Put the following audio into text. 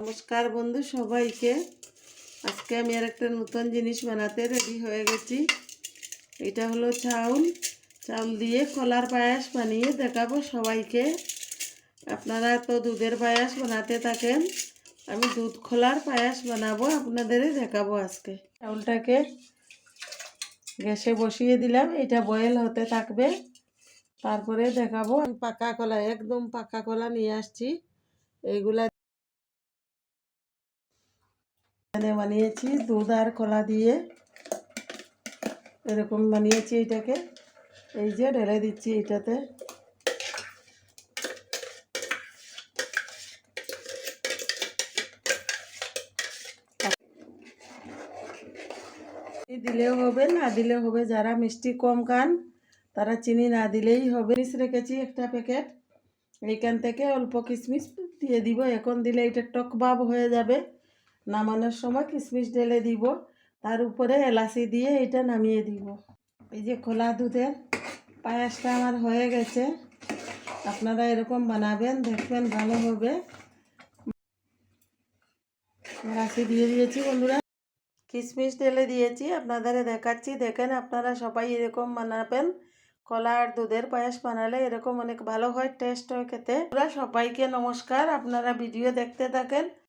নমস্কার বন্ধু সবাইকে। আজকে আমি আর একটা নতুন জিনিস বানাতে রেডি হয়ে গেছি। এটা হলো চাউল দিয়ে কলার পায়েস বানিয়ে দেখাবো সবাইকে। আপনারা তো দুধের পায়েস বানাতে থাকেন, আমি দুধ খোলার পায়েস বানাবো, আপনাদের দেখাবো আজকে। চাউলটাকে গ্যাসে বসিয়ে দিলাম, এটা বয়েল হতে থাকবে, তারপরে দেখাবো। আমি পাকা কলা, একদম পাকা কলা নিয়ে আসছি। এইগুলা বানিয়েছি দুধ আর কলা দিয়ে, এরকম বানিয়েছি। এটাকে এই যে ঢেলে দিচ্ছি এটাতে। দিলেও হবে, না দিলেও হবে। যারা মিষ্টি কম খান তারা চিনি না দিলেই হবে। কিশমিশ রেখেছি একটা প্যাকেট, এইখান থেকে অল্প কিশমিশ দিয়ে দিব। এখন দিলে এটা টক ভাব হয়ে যাবে, নামানোর সময় কিশমিশ ঢেলে দিব, তার উপরে এলাচি দিয়ে এটা নামিয়ে দিব। এই যে খোলা দুধের পায়েসটা আমার হয়ে গেছে। আপনারা এরকম বানাবেন, দেখবেন ভালো হবে। এলাচি দিয়ে দিয়েছি বন্ধুরা, কিশমিশ ঢেলে দিয়েছি, আপনাদের দেখাচ্ছি। দেখেন আপনারা সবাই এরকম বানাবেন। কলা আর দুধের পায়েস বানালে এরকম অনেক ভালো হয়, টেস্ট হয় খেতে। সবাইকে নমস্কার, আপনারা ভিডিও দেখতে থাকেন।